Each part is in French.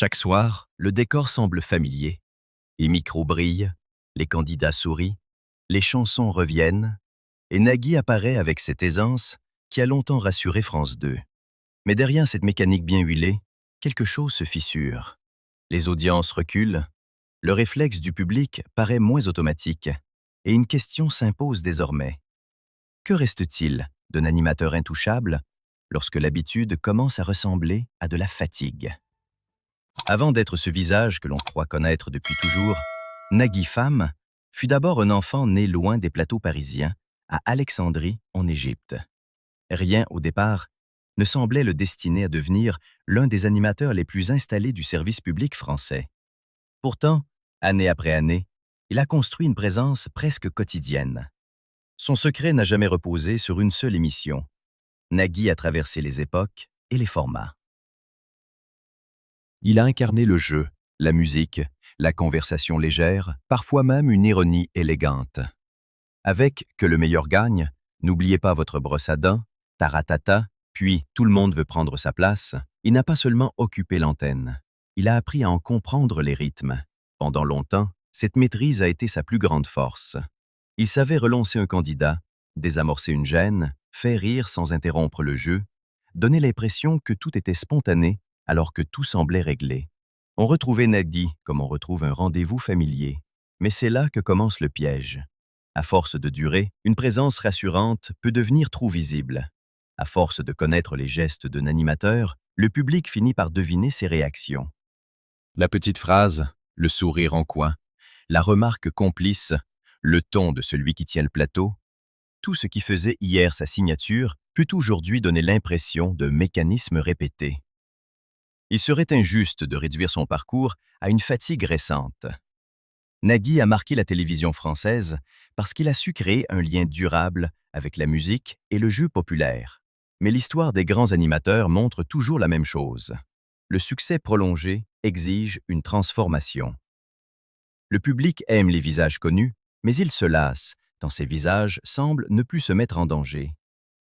Chaque soir, le décor semble familier. Les micros brillent, les candidats sourient, les chansons reviennent, et Nagui apparaît avec cette aisance qui a longtemps rassuré France 2. Mais derrière cette mécanique bien huilée, quelque chose se fissure. Les audiences reculent, le réflexe du public paraît moins automatique, et une question s'impose désormais. Que reste-t-il d'un animateur intouchable lorsque l'habitude commence à ressembler à de la fatigue? Avant d'être ce visage que l'on croit connaître depuis toujours, Nagui femme fut d'abord un enfant né loin des plateaux parisiens, à Alexandrie, en Égypte. Rien, au départ, ne semblait le destiner à devenir l'un des animateurs les plus installés du service public français. Pourtant, année après année, il a construit une présence presque quotidienne. Son secret n'a jamais reposé sur une seule émission. Nagui a traversé les époques et les formats. Il a incarné le jeu, la musique, la conversation légère, parfois même une ironie élégante. Avec Que le meilleur gagne, N'oubliez pas votre brosse à dents, Taratata, puis Tout le monde veut prendre sa place, il n'a pas seulement occupé l'antenne. Il a appris à en comprendre les rythmes. Pendant longtemps, cette maîtrise a été sa plus grande force. Il savait relancer un candidat, désamorcer une gêne, faire rire sans interrompre le jeu, donner l'impression que tout était spontané alors que tout semblait réglé. On retrouvait Nagui comme on retrouve un rendez-vous familier. Mais c'est là que commence le piège. À force de durer, une présence rassurante peut devenir trop visible. À force de connaître les gestes d'un animateur, le public finit par deviner ses réactions. La petite phrase, le sourire en coin, la remarque complice, le ton de celui qui tient le plateau, tout ce qui faisait hier sa signature peut aujourd'hui donner l'impression d'un mécanisme répété. Il serait injuste de réduire son parcours à une fatigue récente. Nagui a marqué la télévision française parce qu'il a su créer un lien durable avec la musique et le jeu populaire. Mais l'histoire des grands animateurs montre toujours la même chose. Le succès prolongé exige une transformation. Le public aime les visages connus, mais il se lasse, tant ces visages semblent ne plus se mettre en danger.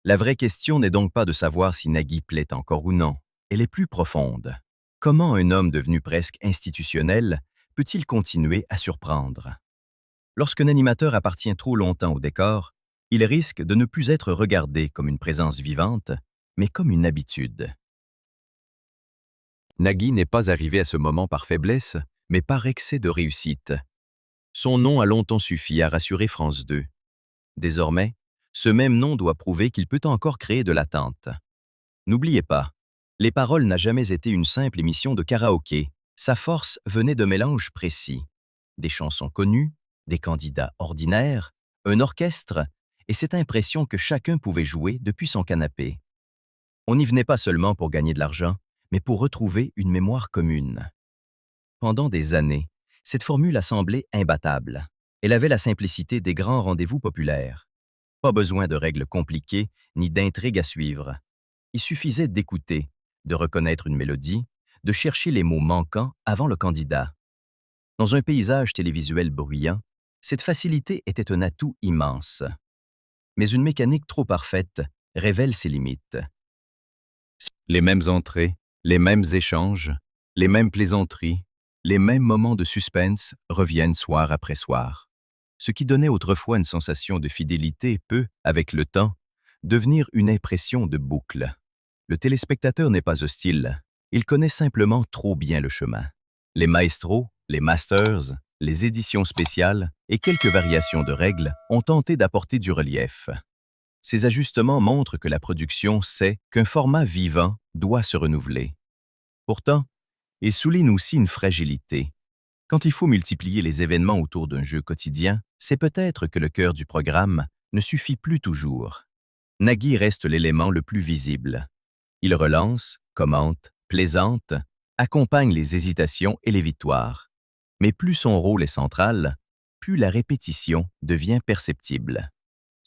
La vraie question n'est donc pas de savoir si Nagui plaît encore ou non. Elle est plus profonde. Comment un homme devenu presque institutionnel peut-il continuer à surprendre? Lorsqu'un animateur appartient trop longtemps au décor, il risque de ne plus être regardé comme une présence vivante, mais comme une habitude. Nagui n'est pas arrivé à ce moment par faiblesse, mais par excès de réussite. Son nom a longtemps suffi à rassurer France 2. Désormais, ce même nom doit prouver qu'il peut encore créer de l'attente. N'oubliez pas, Les Paroles n'a jamais été une simple émission de karaoké. Sa force venait de mélanges précis. Des chansons connues, des candidats ordinaires, un orchestre et cette impression que chacun pouvait jouer depuis son canapé. On n'y venait pas seulement pour gagner de l'argent, mais pour retrouver une mémoire commune. Pendant des années, cette formule a semblé imbattable. Elle avait la simplicité des grands rendez-vous populaires. Pas besoin de règles compliquées ni d'intrigues à suivre. Il suffisait d'écouter, de reconnaître une mélodie, de chercher les mots manquants avant le candidat. Dans un paysage télévisuel bruyant, cette facilité était un atout immense. Mais une mécanique trop parfaite révèle ses limites. Les mêmes entrées, les mêmes échanges, les mêmes plaisanteries, les mêmes moments de suspense reviennent soir après soir. Ce qui donnait autrefois une sensation de fidélité peut, avec le temps, devenir une impression de boucle. Le téléspectateur n'est pas hostile, il connaît simplement trop bien le chemin. Les maestros, les masters, les éditions spéciales et quelques variations de règles ont tenté d'apporter du relief. Ces ajustements montrent que la production sait qu'un format vivant doit se renouveler. Pourtant, ils soulignent aussi une fragilité. Quand il faut multiplier les événements autour d'un jeu quotidien, c'est peut-être que le cœur du programme ne suffit plus toujours. Nagui reste l'élément le plus visible. Il relance, commente, plaisante, accompagne les hésitations et les victoires. Mais plus son rôle est central, plus la répétition devient perceptible.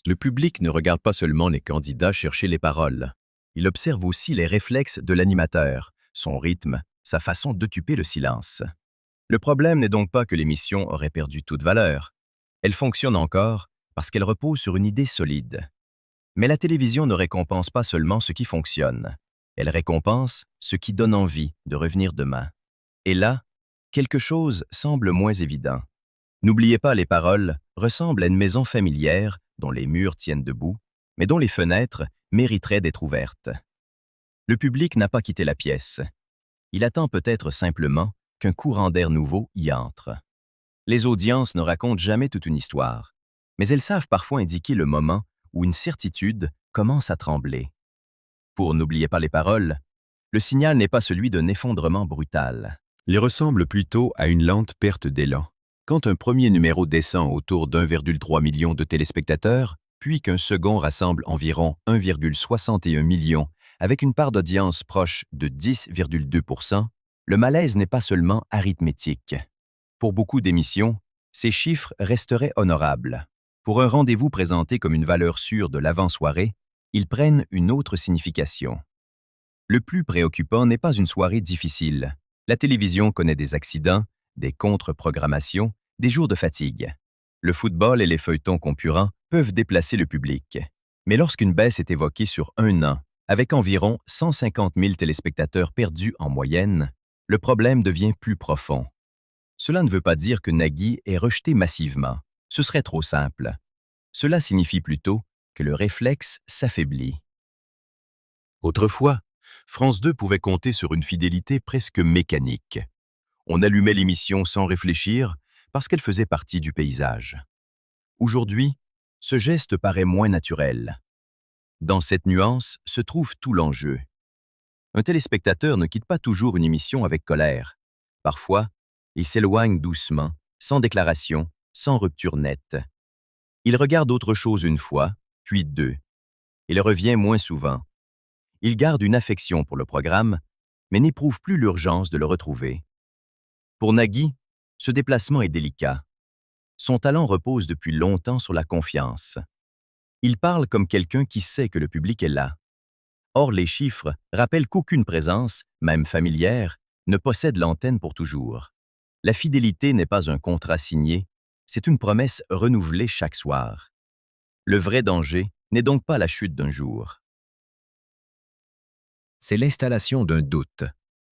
Le public ne regarde pas seulement les candidats chercher les paroles. Il observe aussi les réflexes de l'animateur, son rythme, sa façon d'occuper le silence. Le problème n'est donc pas que l'émission aurait perdu toute valeur. Elle fonctionne encore parce qu'elle repose sur une idée solide. Mais la télévision ne récompense pas seulement ce qui fonctionne. Elle récompense ce qui donne envie de revenir demain. Et là, quelque chose semble moins évident. N'oubliez pas, les paroles ressemblent à une maison familière dont les murs tiennent debout, mais dont les fenêtres mériteraient d'être ouvertes. Le public n'a pas quitté la pièce. Il attend peut-être simplement qu'un courant d'air nouveau y entre. Les audiences ne racontent jamais toute une histoire, mais elles savent parfois indiquer le moment où une certitude commence à trembler. Pour N'oubliez pas les paroles, le signal n'est pas celui d'un effondrement brutal. Il ressemble plutôt à une lente perte d'élan. Quand un premier numéro descend autour d'1,3 million de téléspectateurs, puis qu'un second rassemble environ 1,61 million avec une part d'audience proche de 10,2%, le malaise n'est pas seulement arithmétique. Pour beaucoup d'émissions, ces chiffres resteraient honorables. Pour un rendez-vous présenté comme une valeur sûre de l'avant-soirée, ils prennent une autre signification. Le plus préoccupant n'est pas une soirée difficile. La télévision connaît des accidents, des contre-programmations, des jours de fatigue. Le football et les feuilletons concurrents peuvent déplacer le public. Mais lorsqu'une baisse est évoquée sur un an, avec environ 150 000 téléspectateurs perdus en moyenne, le problème devient plus profond. Cela ne veut pas dire que Nagui est rejeté massivement. Ce serait trop simple. Cela signifie plutôt que le réflexe s'affaiblit. Autrefois, France 2 pouvait compter sur une fidélité presque mécanique. On allumait l'émission sans réfléchir parce qu'elle faisait partie du paysage. Aujourd'hui, ce geste paraît moins naturel. Dans cette nuance se trouve tout l'enjeu. Un téléspectateur ne quitte pas toujours une émission avec colère. Parfois, il s'éloigne doucement, sans déclaration, sans rupture nette. Il regarde autre chose une fois, puis deux. Il revient moins souvent. Il garde une affection pour le programme, mais n'éprouve plus l'urgence de le retrouver. Pour Nagui, ce déplacement est délicat. Son talent repose depuis longtemps sur la confiance. Il parle comme quelqu'un qui sait que le public est là. Or, les chiffres rappellent qu'aucune présence, même familière, ne possède l'antenne pour toujours. La fidélité n'est pas un contrat signé, c'est une promesse renouvelée chaque soir. Le vrai danger n'est donc pas la chute d'un jour. C'est l'installation d'un doute.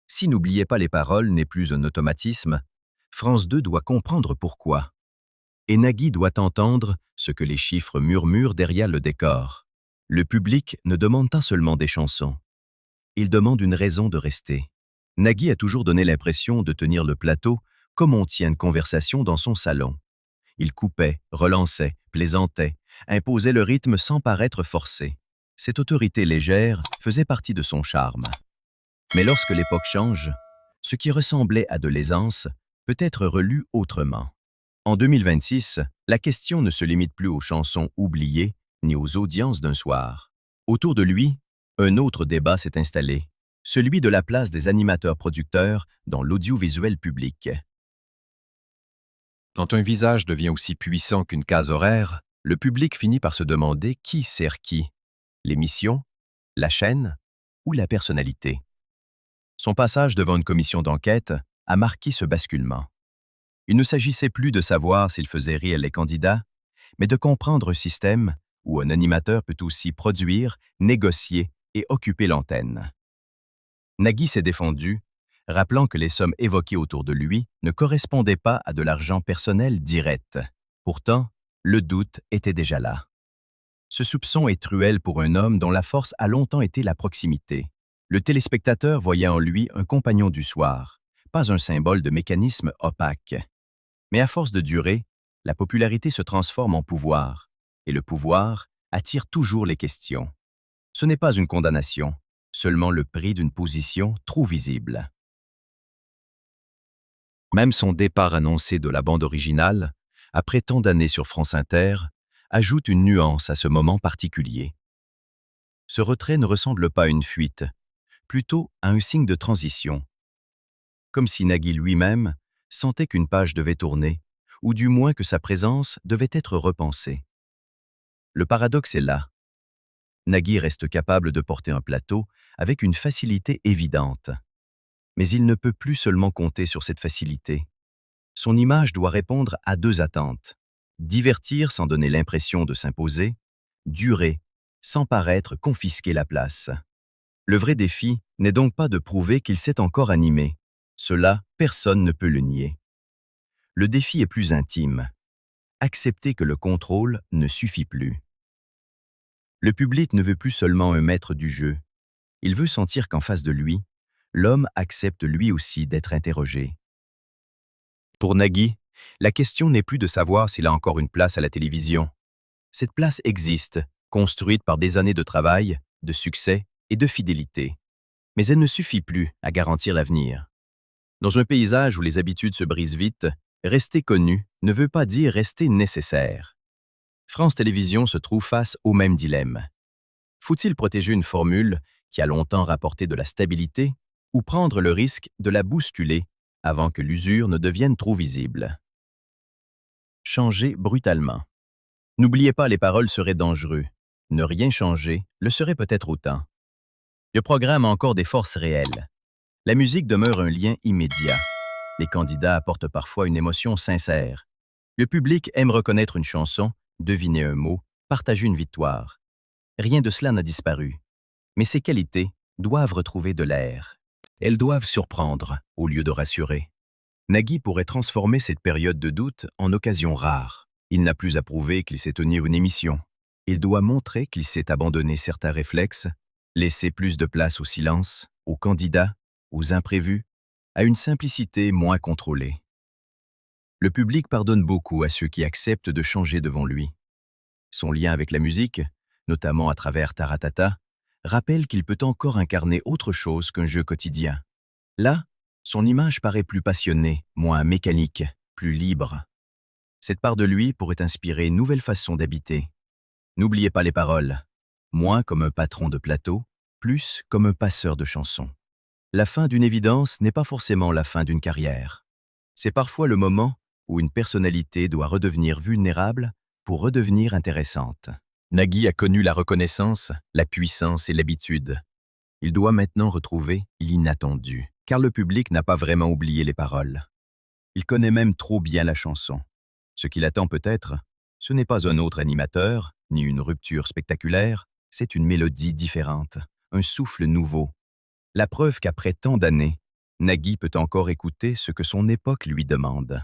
Si N'oubliez pas les paroles n'est plus un automatisme, France 2 doit comprendre pourquoi. Et Nagui doit entendre ce que les chiffres murmurent derrière le décor. Le public ne demande pas seulement des chansons. Il demande une raison de rester. Nagui a toujours donné l'impression de tenir le plateau comme on tient une conversation dans son salon. Il coupait, relançait, plaisantait, imposait le rythme sans paraître forcé. Cette autorité légère faisait partie de son charme. Mais lorsque l'époque change, ce qui ressemblait à de l'aisance peut être relu autrement. En 2026, la question ne se limite plus aux chansons oubliées ni aux audiences d'un soir. Autour de lui, un autre débat s'est installé, celui de la place des animateurs-producteurs dans l'audiovisuel public. Quand un visage devient aussi puissant qu'une case horaire, le public finit par se demander qui sert qui, l'émission, la chaîne ou la personnalité. Son passage devant une commission d'enquête a marqué ce basculement. Il ne s'agissait plus de savoir s'il faisait rire les candidats, mais de comprendre un système où un animateur peut aussi produire, négocier et occuper l'antenne. Nagui s'est défendu, rappelant que les sommes évoquées autour de lui ne correspondaient pas à de l'argent personnel direct. Pourtant, le doute était déjà là. Ce soupçon est cruel pour un homme dont la force a longtemps été la proximité. Le téléspectateur voyait en lui un compagnon du soir, pas un symbole de mécanisme opaque. Mais à force de durer, la popularité se transforme en pouvoir, et le pouvoir attire toujours les questions. Ce n'est pas une condamnation, seulement le prix d'une position trop visible. Même son départ annoncé de la bande originale, après tant d'années sur France Inter, ajoute une nuance à ce moment particulier. Ce retrait ne ressemble pas à une fuite, plutôt à un signe de transition. Comme si Nagui lui-même sentait qu'une page devait tourner, ou du moins que sa présence devait être repensée. Le paradoxe est là. Nagui reste capable de porter un plateau avec une facilité évidente. Mais il ne peut plus seulement compter sur cette facilité. Son image doit répondre à deux attentes. Divertir sans donner l'impression de s'imposer, durer sans paraître confisquer la place. Le vrai défi n'est donc pas de prouver qu'il sait encore animer. Cela, personne ne peut le nier. Le défi est plus intime. Accepter que le contrôle ne suffit plus. Le public ne veut plus seulement un maître du jeu. Il veut sentir qu'en face de lui, l'homme accepte lui aussi d'être interrogé. Pour Nagui, la question n'est plus de savoir s'il a encore une place à la télévision. Cette place existe, construite par des années de travail, de succès et de fidélité. Mais elle ne suffit plus à garantir l'avenir. Dans un paysage où les habitudes se brisent vite, rester connu ne veut pas dire rester nécessaire. France Télévisions se trouve face au même dilemme. Faut-il protéger une formule qui a longtemps rapporté de la stabilité ou prendre le risque de la bousculer avant que l'usure ne devienne trop visible? Changer brutalement. N'oubliez pas, les paroles seraient dangereux. Ne rien changer le serait peut-être autant. Le programme a encore des forces réelles. La musique demeure un lien immédiat. Les candidats apportent parfois une émotion sincère. Le public aime reconnaître une chanson, deviner un mot, partager une victoire. Rien de cela n'a disparu. Mais ces qualités doivent retrouver de l'air. Elles doivent surprendre au lieu de rassurer. Nagui pourrait transformer cette période de doute en occasion rare. Il n'a plus à prouver qu'il sait tenir une émission. Il doit montrer qu'il sait abandonner certains réflexes, laisser plus de place au silence, aux candidats, aux imprévus, à une simplicité moins contrôlée. Le public pardonne beaucoup à ceux qui acceptent de changer devant lui. Son lien avec la musique, notamment à travers Taratata, rappelle qu'il peut encore incarner autre chose qu'un jeu quotidien. Là, son image paraît plus passionnée, moins mécanique, plus libre. Cette part de lui pourrait inspirer une nouvelle façon d'habiter. N'oubliez pas les paroles. Moins comme un patron de plateau, plus comme un passeur de chansons. La fin d'une évidence n'est pas forcément la fin d'une carrière. C'est parfois le moment où une personnalité doit redevenir vulnérable pour redevenir intéressante. Nagui a connu la reconnaissance, la puissance et l'habitude. Il doit maintenant retrouver l'inattendu, car le public n'a pas vraiment oublié les paroles. Il connaît même trop bien la chanson. Ce qu'il attend peut-être, ce n'est pas un autre animateur, ni une rupture spectaculaire, c'est une mélodie différente, un souffle nouveau. La preuve qu'après tant d'années, Nagui peut encore écouter ce que son époque lui demande.